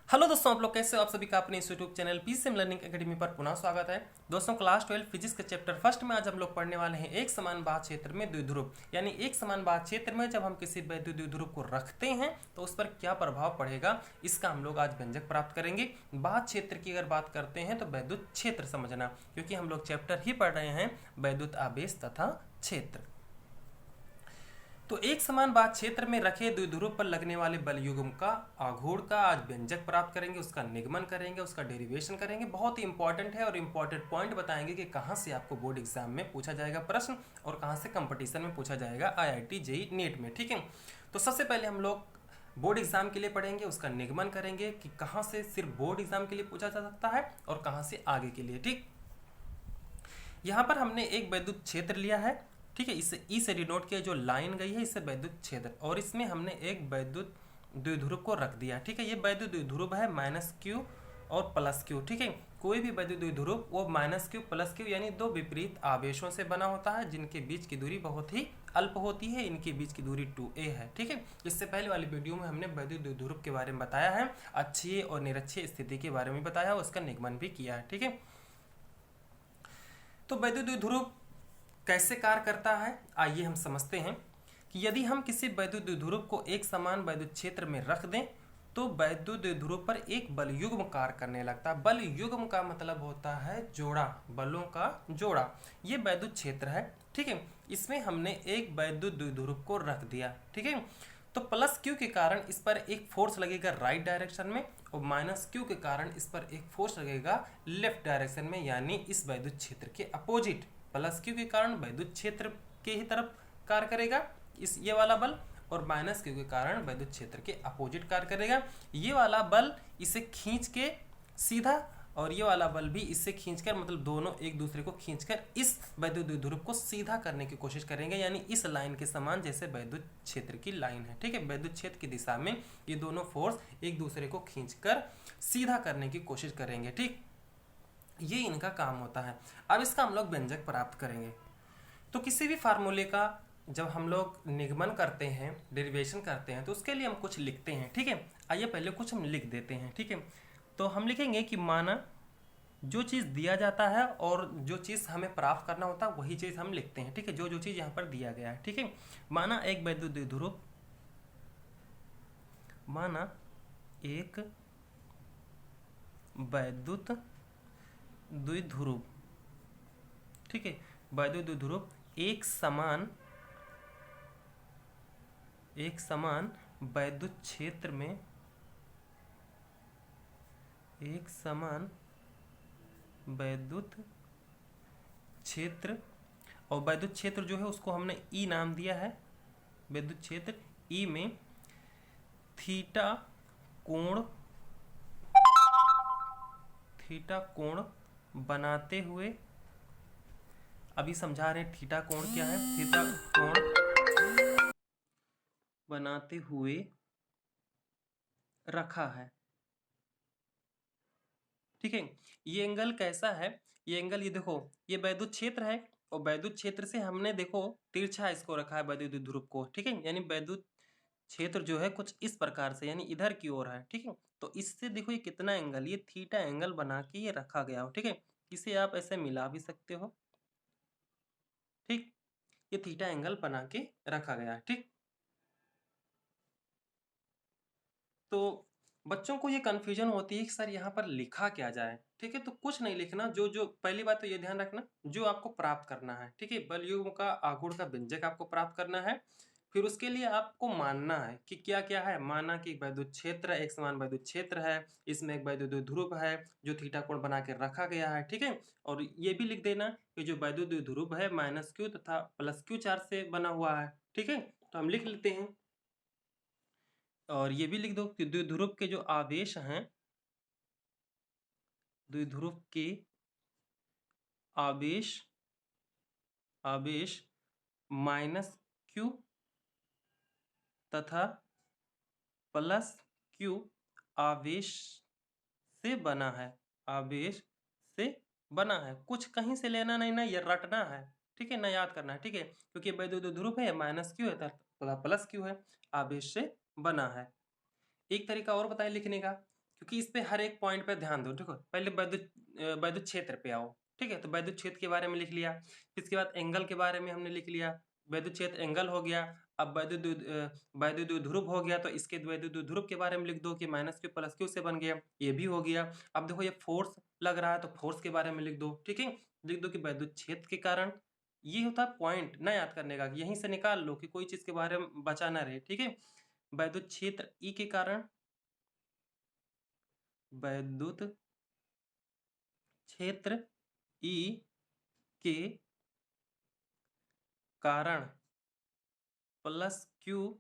Hello दोस्तों, आप लोग कैसे हो? आप सभी का अपने इस YouTube channel PCM learning academy पर पुनः स्वागत है। दोस्तों, क्लास 12 फिजिक्स के चैप्टर फर्स्ट में आज हम लोग पढ़ने वाले हैं एक समान बाह्य क्षेत्र में द्विध्रुव। यानी एक समान बाह्य क्षेत्र में जब हम किसी वैद्युत द्विध्रुव को रखते हैं तो उस पर क्या प्रभाव पड़ेगा, इसका हम लोग आज व्यंजक प्राप्त करेंगे। बाह्य क्षेत्र की अगर बात करते हैं तो वैद्युत क्षेत्र समझना, क्योंकि हम लोग चैप्टर ही पढ़ रहे हैं वैद्युत आवेश तथा क्षेत्र। तो एक समान बाह्य क्षेत्र में रखे द्विध्रुव पर लगने वाले बल युग्म का आघूर्ण का आज व्यंजक प्राप्त करेंगे, उसका निगमन करेंगे, उसका डेरिवेशन करेंगे। बहुत ही इंपॉर्टेंट है और इंपॉर्टेंट पॉइंट बताएंगे कि कहाँ से आपको बोर्ड एग्जाम में पूछा जाएगा प्रश्न और कहाँ से कंपटीशन में पूछा जाएगा IIT JEE नीट में। ठीक है, तो सबसे पहले हम लोग बोर्ड एग्जाम के लिए पढ़ेंगे, उसका निगमन करेंगे कि कहाँ से सिर्फ बोर्ड एग्जाम के लिए पूछा जा सकता है और कहाँ से आगे के लिए। ठीक, यहाँ पर हमने एक वैद्युत क्षेत्र लिया है। ठीक है, इसे ई से डिनोट किया, जो लाइन गई है इससे वैद्युत क्षेत्र, और इसमें हमने एक वैद्युत द्विध्रुव को रख दिया। ठीक है, ये वैद्युत द्विध्रुव है -Q और +Q। ठीक है, कोई भी वैद्युत द्विध्रुव वो -Q +Q यानी दो विपरीत आवेशों से बना होता है जिनके बीच की दूरी बहुत ही अल्प होती है। इनके बीच की दूरी 2a है। ठीक है, इससे पहले वाली वीडियो में हमने वैद्युत द्विध्रुव के बारे में बताया है, अक्षीय और निरक्षीय स्थिति के बारे में बताया है, उसका निगमन भी किया है। ठीक है, तो वैद्युत द्विध्रुव कैसे कार्य करता है, आइए हम समझते हैं कि यदि हम किसी वैद्युत द्विध्रुव को एक समान वैद्युत क्षेत्र में रख दें तो वैद्युत द्विध्रुव पर एक बल युग्म कार्य करने लगता है। बल युग्म का मतलब होता है जोड़ा, बलों का जोड़ा। ये वैद्युत क्षेत्र है। ठीक है, इसमें हमने एक वैद्युत द्विध्रुव को रख दिया। ठीक है, तो +Q के कारण इस पर एक फोर्स लगेगा राइट डायरेक्शन में और -Q के कारण इस पर एक फोर्स लगेगा लेफ्ट डायरेक्शन में, यानी इस वैद्युत क्षेत्र के अपोजिट। +Q के कारण वैद्युत क्षेत्र के ही तरफ कार्य करेगा इस ये वाला बल, और -Q के कारण वैद्युत क्षेत्र के अपोजिट कार्य करेगा। ये वाला बल इसे खींच के सीधा और ये वाला बल भी इससे खींचकर, मतलब दोनों एक दूसरे को खींचकर इस वैद्युत द्विध्रुव को सीधा करने की कोशिश करेंगे, यानी इस लाइन के समान जैसे वैद्युत क्षेत्र की लाइन है। ठीक है, वैद्युत क्षेत्र की दिशा में ये दोनों फोर्स एक दूसरे को खींचकर सीधा करने की कोशिश करेंगे। ठीक, ये इनका काम होता है। अब इसका हम लोग व्यंजक प्राप्त करेंगे। तो किसी भी फार्मूले का जब हम लोग निगमन करते हैं, डेरिवेशन करते हैं, तो उसके लिए हम कुछ लिखते हैं। ठीक है, आइए पहले कुछ हम लिख देते हैं। ठीक है, तो हम लिखेंगे कि माना जो चीज़ दिया जाता है और जो चीज़ हमें प्राप्त करना होता है वही चीज़ हम लिखते हैं। ठीक है, जो जो चीज़ यहाँ पर दिया गया है। ठीक है, माना एक वैद्युत द्विध्रुव, माना एक वैद्युत द्विध्रुव, ठीक है, वैद्युत द्विध्रुव एक समान वैद्युत क्षेत्र में, एक समान वैद्युत क्षेत्र, और वैद्युत क्षेत्र जो है उसको हमने ई नाम दिया है। वैद्युत क्षेत्र ई में थीटा कोण बनाते हुए, अभी समझा रहे हैं थीटा कोण क्या है। थीटा कोण बनाते हुए रखा है। ठीक है, ये एंगल कैसा है, ये एंगल, ये देखो, ये वैद्युत क्षेत्र है और वैद्युत क्षेत्र से हमने देखो तिरछा इसको रखा है वैद्युत द्विध्रुव को। ठीक है, यानी वैद्युत क्षेत्र जो है कुछ इस प्रकार से, यानी इधर की ओर है। ठीक है, तो इससे देखो ये कितना एंगल, ये थीटा एंगल बना के ये रखा गया हो। ठीक है, इसे आप ऐसे मिला भी सकते हो। ठीक, ये थीटा एंगल बना के रखा गया है। ठीक, तो बच्चों को ये कंफ्यूजन होती है कि सर यहाँ पर लिखा क्या जाए। ठीक है, तो कुछ नहीं लिखना, जो जो पहली बात तो ये ध्यान रखना जो आपको प्राप्त करना है। ठीक है, बल युग्म का आघूर्ण का व्यंजक आपको प्राप्त करना है। फिर उसके लिए आपको मानना है कि क्या क्या है। माना कि वैद्युत क्षेत्र एक समान वैद्युत क्षेत्र है, इसमें एक वैद्युत द्विध्रुव है जो थीटा कोण बना के रखा गया है। ठीक है, और ये भी लिख देना कि जो वैद्युत द्विध्रुव है -Q तथा +Q चार्ज से बना हुआ है। ठीक है, तो हम लिख लेते हैं, और ये भी लिख दो कि द्विध्रुव के जो आवेश हैं, द्विध्रुव के आवेश आवेश -Q तथा +Q आवेश से बना है, आवेश से बना है। कुछ कहीं से लेना नहीं ना, ये रटना है। ठीक है ना, याद करना है। ठीक है, क्योंकि वैद्युत द्विध्रुव है -Q है तथा +Q है, आवेश से बना है। एक तरीका और बताएं लिखने का क्योंकि इस पे हर एक पॉइंट पे ध्यान दो। देखो पहले वैद्युत क्षेत्र पे आओ, ठीक है। तो वैद्युत क्षेत्र के बारे में लिख लिया, फिर इसके बाद एंगल के बारे में हमने लिख लिया। वैद्युत क्षेत्र एंगल हो गया। अब वैद्युत द्विध्रुव हो गया, तो इसके वैद्युत द्विध्रुव के बारे में लिख दो कि -q + q से बन गया, ये भी हो गया। अब देखो ये फोर्स लग रहा है, तो फोर्स के बारे में लिख दो, ठीक है। लिख दो कि वैद्युत क्षेत्र के कारण, ये होता है पॉइंट ना याद करने का, यहीं से निकाल लो कि कोई चीज के बारे में बचा ना रहे, ठीक है। वैद्युत क्षेत्र E के कारण, वैद्युत क्षेत्र E के कारण +q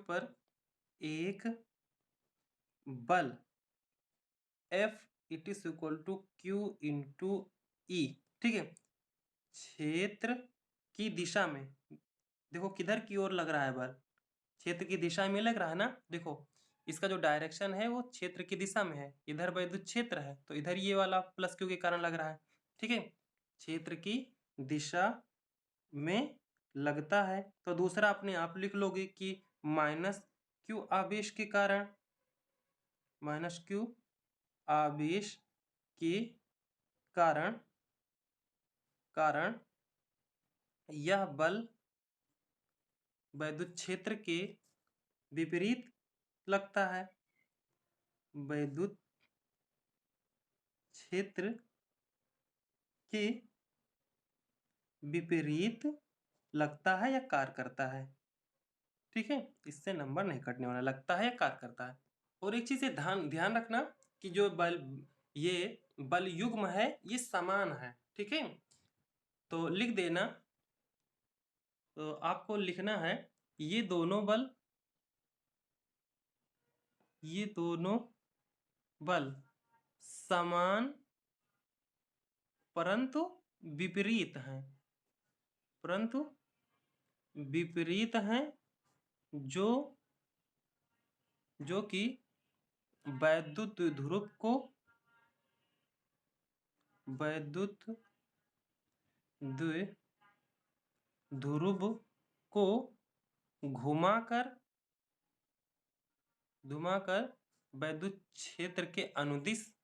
पर एक बल F it is equal to Q into E, ठीक है। क्षेत्र की दिशा में, देखो किधर की ओर लग रहा है बल, क्षेत्र की दिशा में लग रहा है ना। देखो इसका जो डायरेक्शन है वो क्षेत्र की दिशा में है, इधर वैद्युत क्षेत्र है तो इधर ये वाला +q के कारण लग रहा है, ठीक है। क्षेत्र की दिशा में लगता है, तो दूसरा अपने आप लिख लोगे कि -q आवेश के कारण, -q आवेश के कारण यह बल वैद्युत क्षेत्र के विपरीत लगता है। वैद्युत क्षेत्र के विपरीत लगता है या कार्य करता है, ठीक है। इससे नंबर नहीं कटने वाला, लगता है या कार्य करता है। और एक चीज ये ध्यान रखना कि जो ये बल युग्म है ये समान है, ठीक है। तो लिख देना, तो आपको लिखना है ये दोनों बल समान परंतु विपरीत हैं, जो कि वैद्युत ध्रुव को घुमाकर वैद्युत क्षेत्र के अनुदिश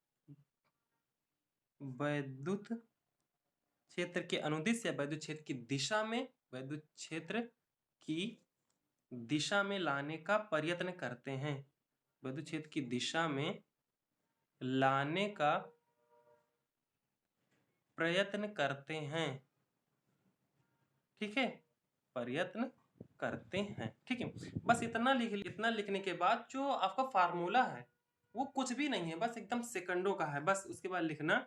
या वैद्युत क्षेत्र की दिशा में, वैद्युत क्षेत्र की दिशा में लाने का प्रयत्न करते हैं। वैद्युत क्षेत्र की दिशा में लाने का प्रयत्न करते हैं, ठीक है। प्रयत्न करते हैं, ठीक है। बस इतना लिखने के बाद जो आपका फार्मूला है वो कुछ भी नहीं है, बस एकदम सेकंडों का है। बस उसके बाद लिखना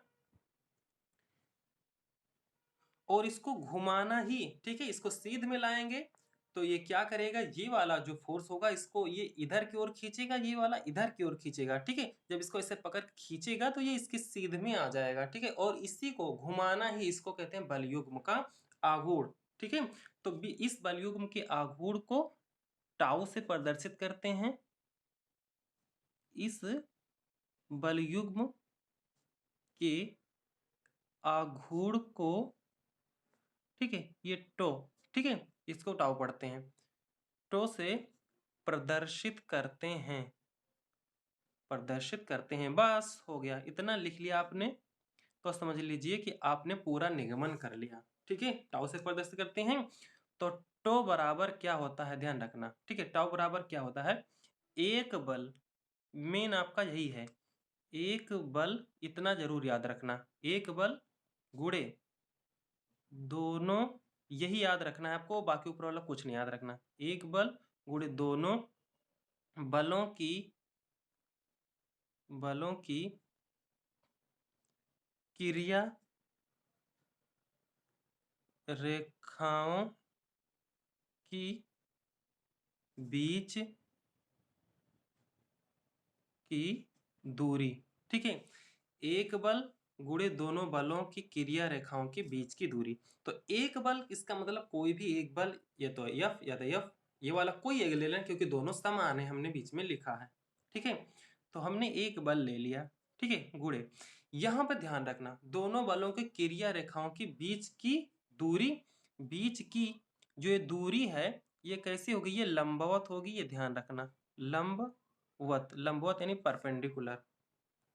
और इसको घुमाना ही, ठीक है। इसको सीध में लाएंगे तो ये क्या करेगा, ये वाला जो फोर्स होगा इसको ये इधर की ओर खींचेगा, ये वाला इधर की ओर खींचेगा, ठीक है। जब इसको ऐसे पकड़ खींचेगा तो ये इसकी सीध में आ जाएगा, ठीक है। और इसी को घुमाना ही, इसको कहते हैं बलयुग्म का आघूर्ण, ठीक है। तो इस बलयुग्म के आघूर्ण को टाउ से प्रदर्शित करते हैं। इस बलयुग्म के आघूर्ण को, ठीक है, ये टो, ठीक है, इसको टाउ पढ़ते हैं, टो से प्रदर्शित करते हैं। बस हो गया, इतना लिख लिया आपने तो समझ लीजिए कि आपने पूरा निगमन कर लिया, ठीक है। टाउ से प्रदर्शित करते हैं तो टो बराबर क्या होता है, ध्यान रखना, ठीक है। टाउ बराबर क्या होता है, एक बल, मेन आपका यही है, एक बल, इतना जरूर याद रखना, एक बल गुणे दोनों, यही याद रखना है आपको, बाकी ऊपर वाला कुछ नहीं याद रखना। एक बल गुणे दोनों बलों की क्रिया रेखाओं की बीच की दूरी, ठीक है। एक बल गुणे दोनों बलों की क्रिया रेखाओं के बीच की दूरी। तो एक बल, इसका मतलब कोई भी एक बल, या तो F या तो F, ये वाला कोई एक ले लेना क्योंकि दोनों समान है, हमने बीच में लिखा है, ठीक है। तो हमने एक बल ले लिया, ठीक है, गुणे, यहां पर ध्यान रखना दोनों बलों की क्रिया रेखाओं की बीच की दूरी, बीच की जो ये दूरी है ये कैसी होगी, ये लंबवत होगी, ये ध्यान रखना, लंबवत, लंबवत यानी परपेंडिकुलर।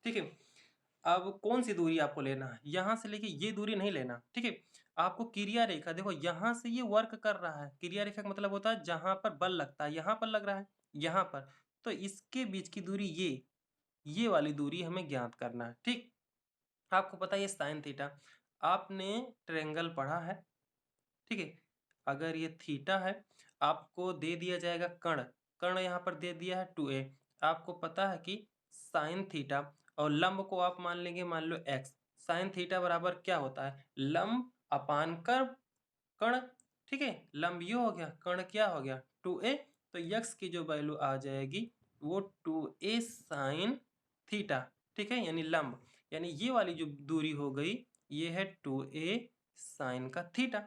ठीक है, अब कौन सी दूरी आपको लेना है, यहां से लेके ये दूरी नहीं लेना। ठीक है, आपको क्रिया रेखा, देखो यहां से ये वर्क कर रहा है, क्रिया रेखा का मतलब होता है जहां पर बल लगता है, यहां पर लग रहा है, यहां पर, तो इसके बीच की दूरी ये वाली दूरी हमें ज्ञात करना है। ठीक, आपको पता है ये साइन थीटा, आपने ट्रायंगल पढ़ा है। ठीक है, अगर ये थीटा है, आपको दे दिया जाएगा कर्ण, कर्ण यहाँ पर दे दिया है 2a, आपको पता है कि साइन थीटा, और लंब को आप मान लेंगे, मान लो x, साइन थीटा बराबर क्या होता है, लंब अपान कर्व, कर्ण। ठीक है, लंब ये हो गया, कर्ण क्या हो गया 2a, तो x की जो वैल्यू आ जाएगी वो 2a साइन थीटा। ठीक है, यानी लंब, यानी ये वाली जो दूरी हो गई ये है 2a साइन का थीटा,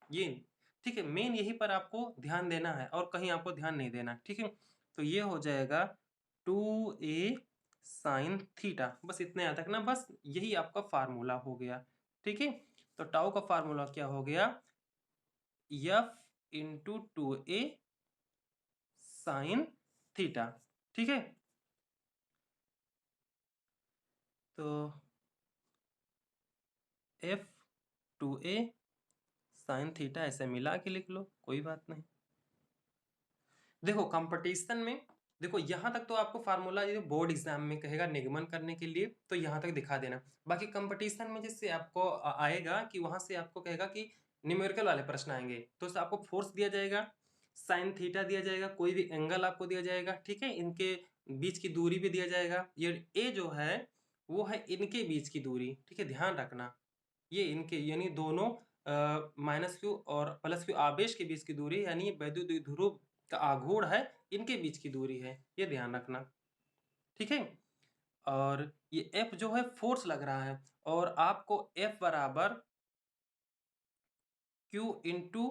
ये। ठीक है, मेन यही पर आपको ध्यान देना है और कहीं आपको ध्यान नहीं देना। ठीक है, तो ये हो जाएगा 2a साइन थीटा, बस इतने याद रखना, बस यही आपका फार्मूला हो गया। ठीक है, तो टाउ का फार्मूला क्या हो गया, f into 2a sine theta. ठीक है, तो f 2a साइन थीटा ऐसे मिला के लिख लो, कोई बात नहीं। देखो कंपटीशन में, देखो यहाँ तक तो आपको फार्मूला ये बोर्ड एग्जाम में कहेगा निगमन करने के लिए, तो यहाँ तक दिखा देना। बाकी कंपटीशन में जैसे आपको आएगा कि वहां से आपको कहेगा कि न्यूमेरिकल वाले प्रश्न आएंगे, तो उससे आपको फोर्स दिया जाएगा, साइन थीटा दिया जाएगा, कोई भी एंगल आपको दिया जाएगा। ठीक है, इनके बीच की दूरी भी दिया जाएगा, ये ए जो है वो है इनके बीच की दूरी। ठीक है, ध्यान रखना, ये इनके यानी दोनों माइनस क्यू और प्लस क्यू आवेश के बीच की दूरी, यानी वैद्युत द्विध्रुव का आघूर्ण है, इनके बीच की दूरी है, ये ध्यान रखना। ठीक है, और ये F जो है फोर्स लग रहा है, और आपको F बराबर Q इंटू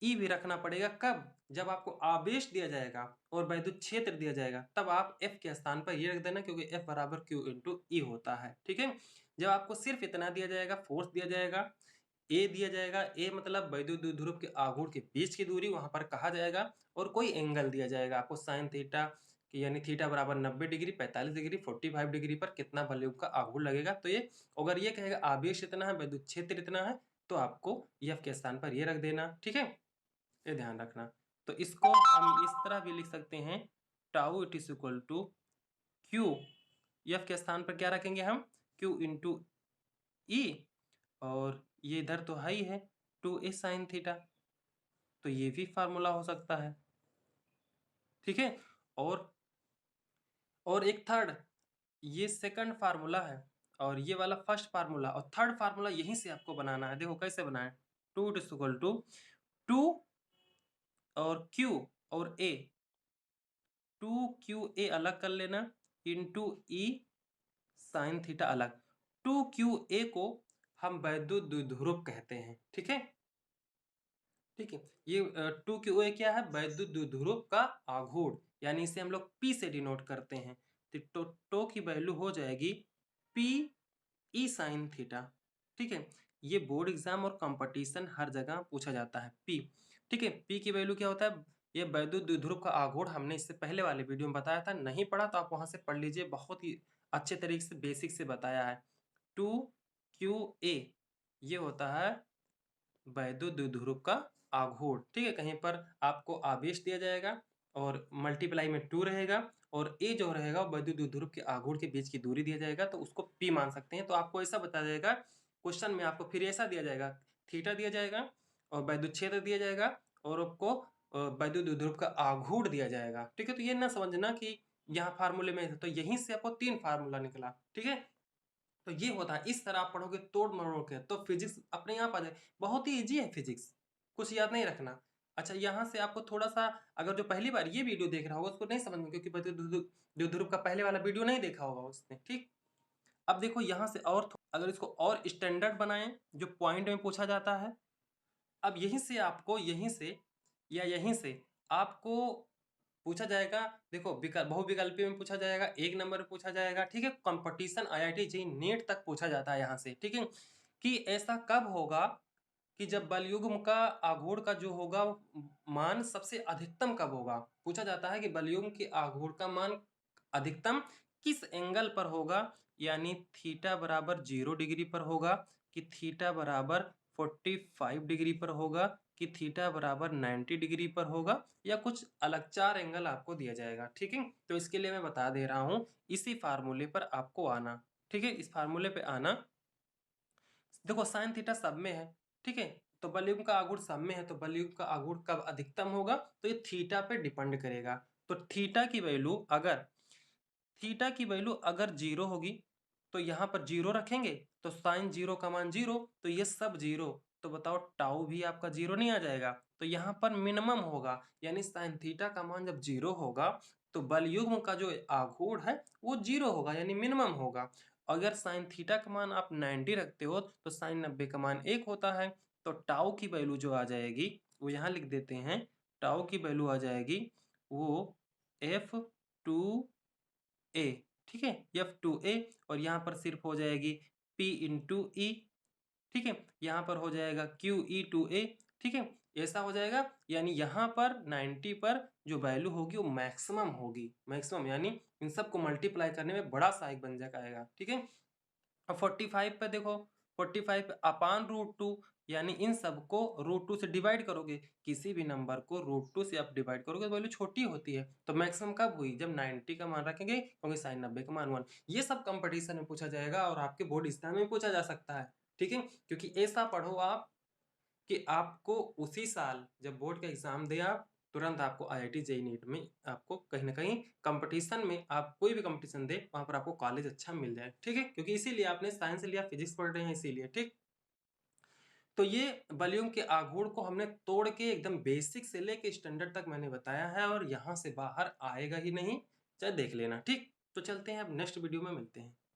ई भी रखना पड़ेगा। कब, जब आपको आवेश दिया जाएगा और वैद्युत क्षेत्र दिया जाएगा, तब आप F के स्थान पर ये रख देना, क्योंकि F बराबर Q इंटू ई होता है। ठीक है, जब आपको सिर्फ इतना दिया जाएगा, फोर्स दिया जाएगा, ए दिया जाएगा, ए मतलब वैद्युत द्विध्रुव के आघूर्ण के बीच की दूरी वहां पर कहा जाएगा, और कोई एंगल दिया जाएगा आपको साइन थीटा, यानी थीटा बराबर 90 डिग्री, 45 डिग्री, 45 डिग्री पर कितना बलयुग का आघूर्ण लगेगा। तो ये अगर ये कहेगा आवेश इतना है, वैद्युत क्षेत्र इतना है, तो आपको एफ के स्थान पर ये रख देना। ठीक है, ये ध्यान रखना। तो इसको हम इस तरह भी लिख सकते हैं, tau it is equal to Q, F के स्थान पर क्या रखेंगे हम, क्यू इंटू ई, और ये इधर तो है ही है 2a साइन थीटा, तो ये भी फार्मूला हो सकता है। ठीक है, और एक थर्ड, ये सेकंड फार्मूला है, और ये वाला फर्स्ट फार्मूला, और थर्ड फार्मूला यहीं से आपको बनाना है। देखो कैसे बनाए, to it is equal to 2 और Q और A, 2QA अलग कर लेना, इंटू ई साइन थीटा अलग। 2QA को हम वैद्युत द्विध्रुव कहते हैं। ठीक है, ठीक है, ये 2QA क्या है, वैद्युत द्विध्रुव का आघूर्ण, यानी इसे हम लोग P से डिनोट करते हैं। तो टो की वैल्यू हो जाएगी P ई साइन थीटा। ठीक है, ये बोर्ड एग्जाम और कंपटीशन हर जगह पूछा जाता है P। ठीक है, P की वैल्यू क्या होता है, ये वैद्युत द्विध्रुव का आघूर्ण, हमने इससे पहले वाले वीडियो में बताया था, नहीं पढ़ा तो आप वहां से पढ़ लीजिए, बहुत ही अच्छे तरीके से बेसिक से बताया है। 2QA ये होता है वैद्युत द्विध्रुव का आघूर्ण। ठीक है, कहीं पर आपको आवेश दिया जाएगा और मल्टीप्लाई में 2 रहेगा, और ए जो रहेगा वैद्युत द्विध्रुव के आघूर्ण के बीच की दूरी दिया जाएगा, तो उसको पी मान सकते हैं। तो आपको ऐसा बता जाएगा क्वेश्चन में, आपको फिर ऐसा दिया जाएगा, थीटा दिया जाएगा और वैद्युत क्षेत्र दिया जाएगा, और आपको वैद्युत द्विध्रुव का आघूर्ण दिया जाएगा। ठीक है, तो ये ना समझना कि यहाँ फार्मूले में, तो यहीं से आपको 3 फार्मूला निकला। ठीक है, तो ये होता है, इस तरह आप पढ़ोगे तोड़ मरोड़ के, तो फिजिक्स अपने आप आ जाए। बहुत ही इजी है फिजिक्स, कुछ याद नहीं रखना। अच्छा, यहाँ से आपको थोड़ा सा, अगर जो पहली बार ये वीडियो देख रहा होगा उसको नहीं समझ में, क्योंकि द्विध्रुव का पहले वाला वीडियो नहीं देखा होगा उसने। ठीक, अब देखो यहाँ से, और अगर इसको और स्टैंडर्ड बनाएं, जो पॉइंट में पूछा जाता है, अब यहीं से आपको, यहीं से या यहीं से आपको पूछा जाएगा। देखो बहुविकल्पी में पूछा जाएगा, 1 नंबर में पूछा जाएगा। ठीक है, कंपटीशन IIT JEE नेट तक पूछा जाता है यहाँ से। ठीक है, कि ऐसा कब होगा कि जब बलयुग्म का आघूर्ण का जो होगा मान सबसे अधिकतम कब होगा। पूछा जाता है कि बलयुग्म के आघूर्ण का मान अधिकतम किस एंगल पर होगा, यानी थीटा बराबर 0 डिग्री पर होगा, कि थीटा बराबर 45 डिग्री पर होगा, कि थीटा बराबर 90 डिग्री पर होगा, या कुछ अलग 4 एंगल आपको दिया जाएगा। ठीक है, तो इसके लिए मैं बता दे रहा हूं, इसी फार्मूले पर आपको आना। ठीक है, इस फार्मूले पे आना। देखो साइन थीटा सब में है, ठीक है, तो बलयुग्म का आघूर्ण सब में है, तो बलयुग्म का आघूर्ण कब अधिकतम होगा, तो ये थीटा पे डिपेंड करेगा। तो थीटा की वैल्यू अगर 0 होगी तो यहाँ पर 0 रखेंगे, तो साइन 0 का मान 0, तो ये सब 0, तो बताओ टाउ भी आपका 0 नहीं आ जाएगा। तो यहाँ पर मिनिमम होगा, यानी साइन थीटा का मान जब 0 होगा तो बलयुग्म का जो आघूर्ण है वो 0 होगा, यानी मिनिमम होगा। अगर साइन थीटा का मान आप 90 रखते हो तो साइन 90 का मान 1 होता है। तो टाउ की वैल्यू जो आ जाएगी वो यहाँ लिख देते हैं, टाउ की वैल्यू आ जाएगी वो F2A, ठीक है, F2A, और यहाँ पर सिर्फ हो जाएगी P/E, ठीक है, यहाँ पर हो जाएगा QE/A, ठीक है, ऐसा हो जाएगा। यानी यहाँ पर 90 पर जो वैल्यू होगी वो मैक्सिमम होगी, मैक्सिमम, यानी इन सबको मल्टीप्लाई करने में बड़ा सहायक बन जाएगा। ठीक है, अब 45 पे देखो, 45 पे अपान √2, यानी इन सबको √2 से डिवाइड करोगे, किसी भी नंबर को √2 से आप डिवाइड करोगे तो वैल्यू छोटी होती है। तो मैक्सिमम कब हुई, जब 90 का मान रखेंगे, क्योंकि साइन 90 का मान 1। ये सब कंपटीशन में पूछा जाएगा और आपके बोर्ड एग्जाम में पूछा जा सकता है। ठीक है, क्योंकि ऐसा पढ़ो आप कि आपको उसी साल जब बोर्ड का एग्जाम दे आप तुरंत आपको IIT JEE नीट में आपको कहीं ना कहीं कंपटीशन में, आप कोई भी कंपटीशन दे वहां पर आपको कॉलेज अच्छा मिल जाए। ठीक है, क्योंकि इसीलिए आपने साइंस लिया, फिजिक्स पढ़ रहे हैं इसीलिए। ठीक, तो ये बलयुग्म के आघूर्ण को हमने तोड़ के एकदम बेसिक से लेके स्टैंडर्ड तक मैंने बताया है, और यहाँ से बाहर आएगा ही नहीं, चाहे देख लेना। ठीक, तो चलते हैं अब नेक्स्ट वीडियो में मिलते हैं।